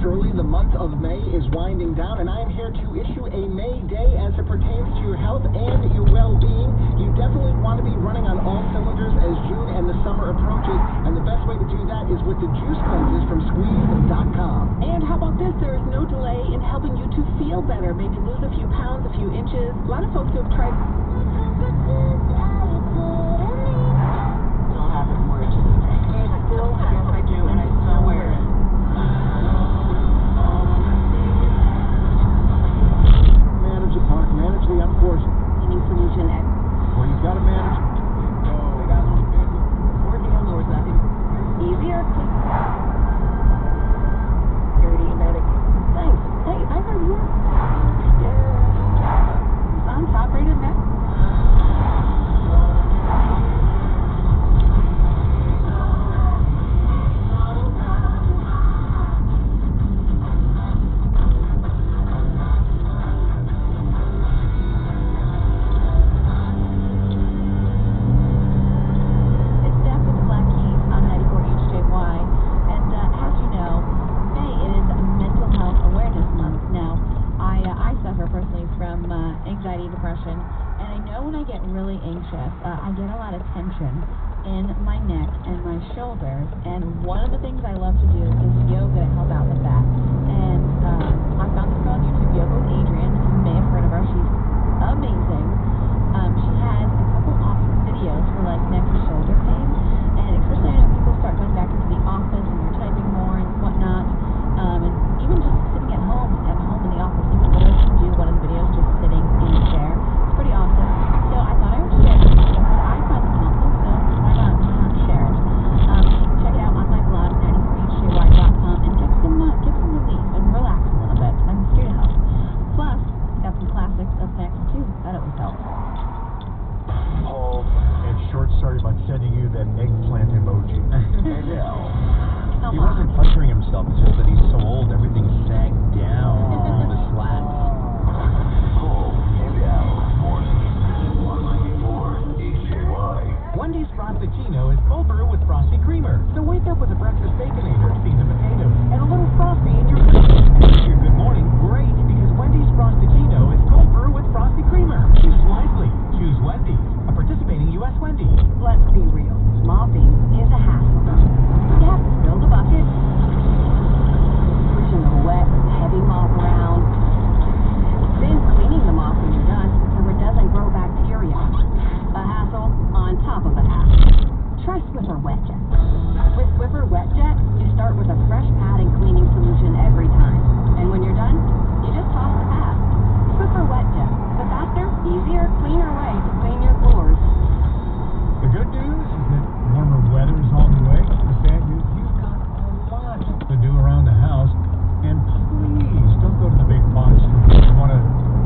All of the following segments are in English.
surely, the month of May is winding down, and I am here to issue a May Day as it pertains to your health and your well-being. You definitely want to be running on all cylinders as June and the summer approaches, and the best way to do that is with the juice cleanses from Squeeze.com. And how about this? There is no delay in helping you to feel better, maybe lose a few pounds, a few inches. A lot of folks who have tried... Still have it where it's just... Still, yes, I do, and I still wear it. Manage the park, manage the unforced. Cleaning solution at... Well, you've got to manage. We got one. Or handlers, that is easier. Security, medic. Thanks. Hey, I heard you. Yeah. On top rated net. From anxiety, depression, and I know when I get really anxious, I get a lot of tension in my neck and my shoulders, and one of the things I love to do is yoga to help out with that. And I found this girl on YouTube, Yoga with Adrienne. You may have heard of her. She's amazing. She has a couple awesome videos for like neck and shoulder pain, and especially I know people start going back into the office and you're typing more and whatnot, and even just sitting at home in the office, you can literally do one of the videos just sitting in a chair. It's pretty awesome. So I thought I would share it because I find it helpful, so why not share it? Check it out on my blog, 94hjy.com, and get some relief and relax a little bit. I'm here to help. Plus, got some classics up next too. That always helps. Paul, and short story about sending you that eggplant emoji. He wasn't pressuring himself, it's just that he's so old, everything sagged down, all the slats. Wendy's Frosty-Chino is cold brew with Frosty Creamer. So wake up with a breakfast baconator, seasoned potatoes, and a little Frosty in your fridge. And make your good morning great, because Wendy's Frosty-Chino is cold brew with Frosty Creamer. Choose wisely. Choose Wendy's. A participating U.S. Wendy's. Let's be real. Mopping is a hassle. You have to fill the bucket, pushing the wet, heavy mop around, then cleaning the mop when you're done so it doesn't grow bacteria. A hassle on top of a hassle. Try Swiffer Wet Jet. With Swiffer Wet Jet, you start with a fresh pad and cleaning solution every time. And when you're done, you just toss the pad. Swiffer Wet Jet. The faster, easier, cleaner way to clean your floors. The good news is that warmer weather is on the way. The bad news, you've got a lot to do around the house. And please, don't go to the big box stores. You want to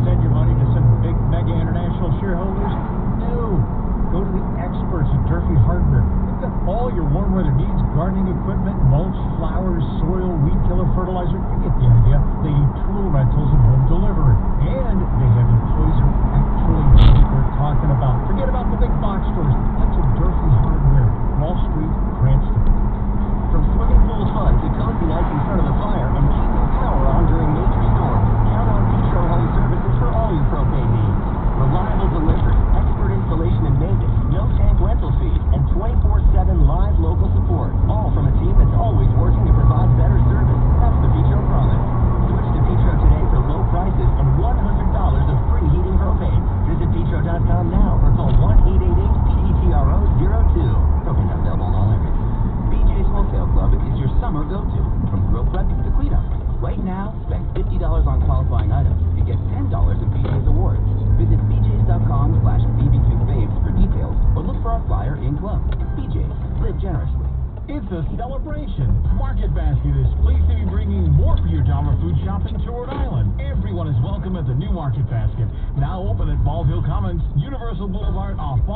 send your money to some big mega international shareholders? No. Go to the experts at Durfee Hardware. They've got all your warm weather needs, gardening equipment, mulch, flowers, soil, weed killer, fertilizer. You get the idea. They do tool rentals and home delivery. And they have employees who actually know what they're talking about. Forget about the big box stores. That's a Durfee Hardware, Wall Street, Cranston. From swimming pool fun to cozy nights in front of the fire and keeping power on during major storms, count on Petro Home Services for all your propane needs. Reliable delivery, expert installation and maintenance, no tank rental fees, and 24/7 live local support. All from a team that's always working to provide better service. That's the Petro promise. Switch to Petro today for low prices and $100 of free heating propane. Visit Petro.com now or call 1-888-PETRO-02. Propane not available in all areas. BJ's Wholesale Club is your summer go-to. From grill prep to cleanup. Right now, spend $50 on qualifying items to get $10 in BJ's awards. Visit bjs.com/bbqfaves for details or look for our flyer in club. BJ's, live generously. It's a celebration. Market Basket is pleased to be bringing more for your dollar food shopping to Rhode Island. Everyone is welcome at the new Market Basket, now open at Baldhill Commons, Universal Boulevard off